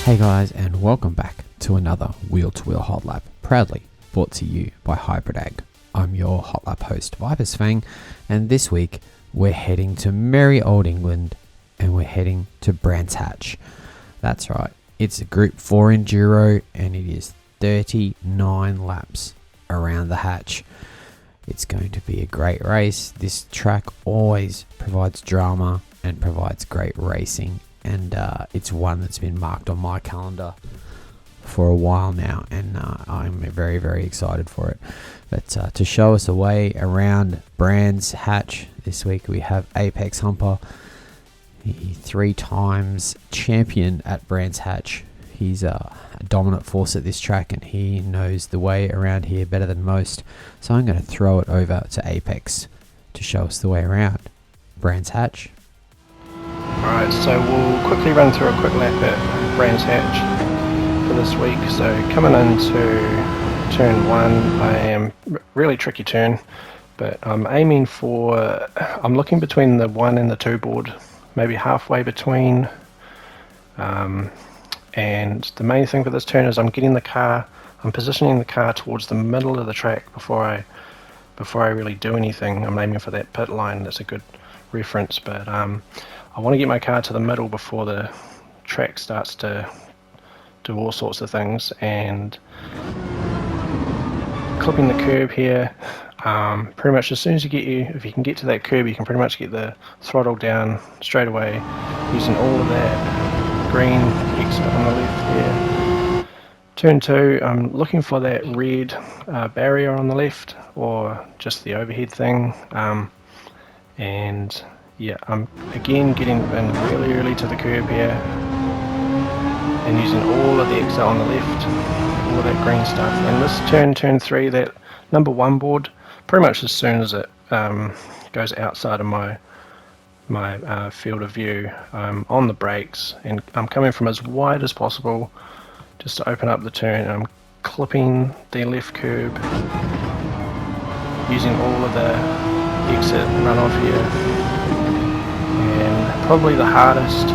Hey guys, and welcome back to another wheel-to-wheel Hotlap, proudly brought to you by Hybrid Ag. I'm your Hotlap host, Viper's Fang, and this week we're heading to merry old England, and we're heading to Brands Hatch. That's right, it's a Group 4 enduro, and it is 39 laps around the hatch. It's going to be a great race. This track always provides drama and provides great racing. And it's one that's been marked on my calendar for a while now, and I'm very, very excited for it. But to show us a way around Brands Hatch this week, we have Apex Humper, the 3 times champion at Brands Hatch. He's a dominant force at this track, and he knows the way around here better than most. So I'm going to throw it over to Apex to show us the way around Brands Hatch. Alright, so we'll quickly run through a quick lap at Brands Hatch for this week. So coming into turn 1, I am really tricky turn, but I'm aiming for, I'm looking between the 1 and the 2 board, maybe halfway between, and the main thing for this turn is I'm positioning the car towards the middle of the track before I really do anything. I'm aiming for that pit line. That's a good reference, but I want to get my car to the middle before the track starts to do all sorts of things, and clipping the curb here, pretty much as soon as if you can get to that curb, you can pretty much get the throttle down straight away using all of that green exit on the left here. Turn 2, I'm looking for that red barrier on the left, or just the overhead thing, and yeah, I'm again getting in really early to the curb here and using all of the exit on the left, all of that green stuff. And this turn 3, that number 1 board, pretty much as soon as it goes outside of my field of view, I'm on the brakes and I'm coming from as wide as possible just to open up the turn, and I'm clipping the left curb using all of the exit runoff here. And probably the hardest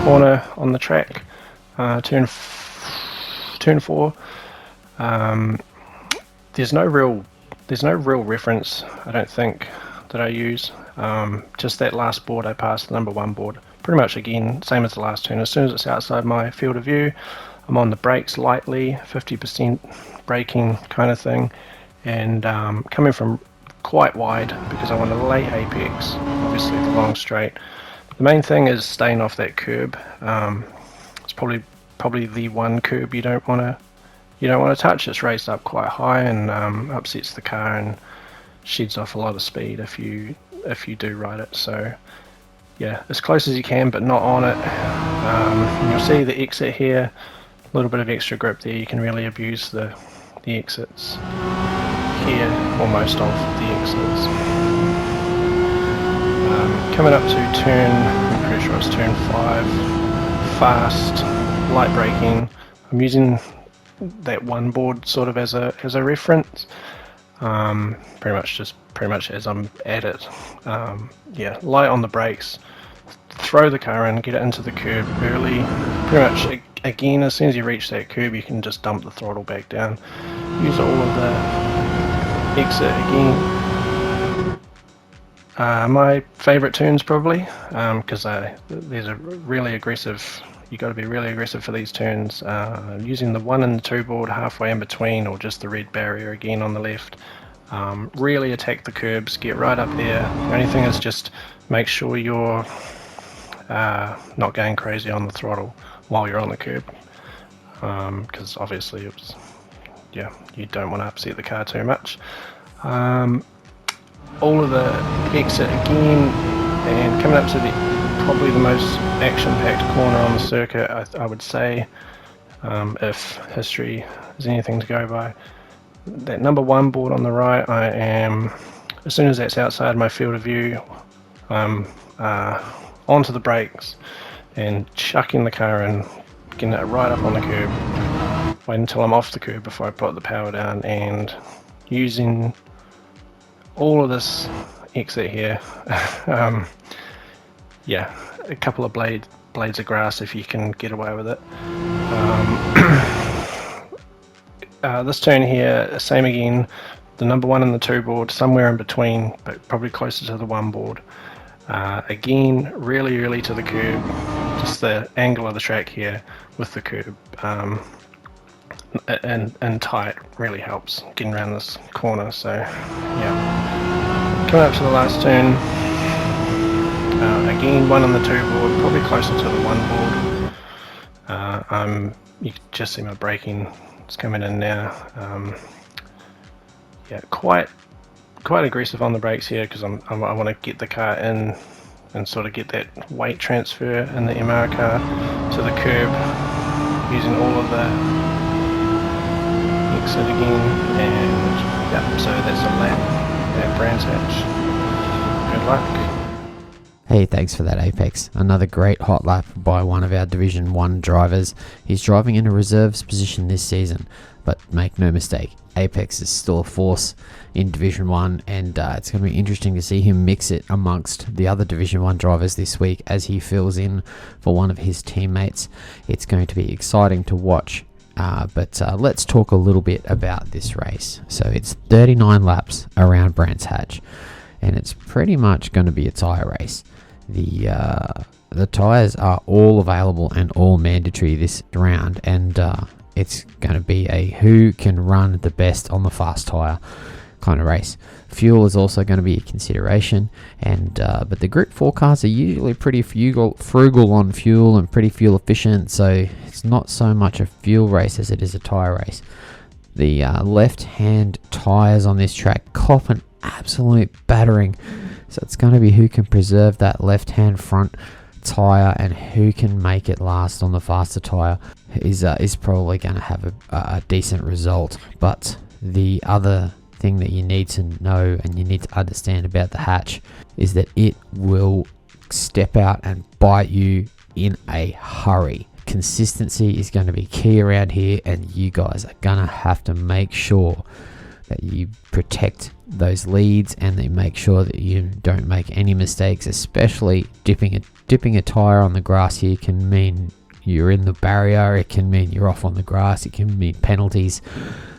corner on the track, turn 4. There's no real reference, I don't think, that I use. Just that last board I passed, the number 1 board. Pretty much again, same as the last turn. As soon as it's outside my field of view, I'm on the brakes lightly, 50% braking kind of thing, and coming from quite wide because I want a late apex, obviously the long straight. The main thing is staying off that curb. It's probably the one curb you don't want to touch. It's raised up quite high and upsets the car and sheds off a lot of speed if you do ride it. So yeah, as close as you can, but not on it. You'll see the exit here, a little bit of extra grip there. You can really abuse the exits here, or most of the exits. Coming up to turn, I'm pretty sure it's turn 5, fast, light braking. I'm using that 1 board sort of as a reference. Pretty much as I'm at it. Yeah, light on the brakes, throw the car in, get it into the curb early. Pretty much again, as soon as you reach that curb, you can just dump the throttle back down. Use all of the exit again. My favourite turns probably, because there's a really aggressive, you got to be really aggressive for these turns, using the 1 and the 2 board halfway in between, or just the red barrier again on the left. Really attack the curbs, get right up there. The only thing is just make sure you're not going crazy on the throttle while you're on the curb, because obviously you don't want to upset the car too much. All of the exit again, and coming up to probably the most action-packed corner on the circuit, I would say, if history is anything to go by. That number 1 board on the right, I am, as soon as that's outside my field of view, I'm onto the brakes and chucking the car in, getting it right up on the curb, wait until I'm off the curb before I put the power down, and using all of this exit here, yeah, a couple of blade blades of grass if you can get away with it. This turn here, same again, the number 1 and the 2 board, somewhere in between, but probably closer to the 1 board. Again, really early to the curb, just the angle of the track here with the curb, and tight really helps getting around this corner. So yeah, coming up to the last turn, again 1 on the 2 board, probably closer to the 1 board. You can just see my braking. It's coming in now. Yeah, quite aggressive on the brakes here because I want to get the car in and sort of get that weight transfer in the MR car to the curb, using all of the exit again, and yeah, so that's a lap at Brands Hatch. Good luck. Hey, thanks for that, Apex. Another great hot lap by one of our Division 1 drivers. He's driving in a reserves position this season, but make no mistake, Apex is still a force in Division 1, and it's going to be interesting to see him mix it amongst the other Division 1 drivers this week as he fills in for one of his teammates. It's going to be exciting to watch, but let's talk a little bit about this race. So it's 39 laps around Brands Hatch, and it's pretty much going to be a tyre race. The tyres are all available and all mandatory this round, and it's going to be a who can run the best on the fast tyre kind of race. Fuel is also going to be a consideration, and but the Group 4 cars are usually pretty frugal on fuel and pretty fuel efficient, so it's not so much a fuel race as it is a tyre race. The left-hand tyres on this track cop an absolute battering, so it's going to be who can preserve that left-hand front tyre and who can make it last on the faster tyre is probably going to have a decent result. But the other thing that you need to know and you need to understand about the hatch is that it will step out and bite you in a hurry. Consistency is going to be key around here, and you guys are going to have to make sure that you protect those leads and they make sure that you don't make any mistakes, especially dipping a tire on the grass here can mean you're in the barrier, it can mean you're off on the grass, it can mean penalties.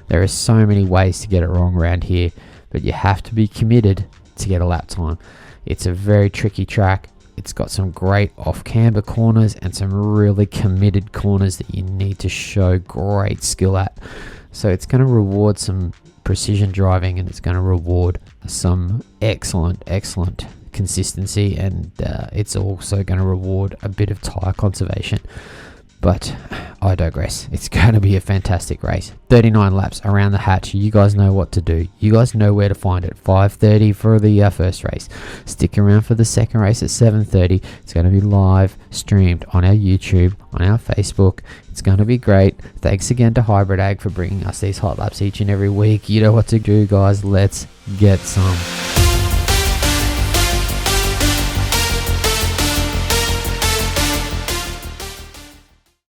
There are so many ways to get it wrong around here, but you have to be committed to get a lap time. It's a very tricky track. It's got some great off-camber corners and some really committed corners that you need to show great skill at. So it's going to reward some precision driving, and it's going to reward some excellent consistency, and it's also going to reward a bit of tyre conservation. But I digress. It's going to be a fantastic race. 39 laps around the hatch. You guys know what to do. You guys know where to find it. 5:30 for the first race. Stick around for the second race at 7:30. It's going to be live streamed on our YouTube, on our Facebook. It's going to be great. Thanks again to Hybrid Ag for bringing us these hot laps each and every week. You know what to do, guys. Let's get some.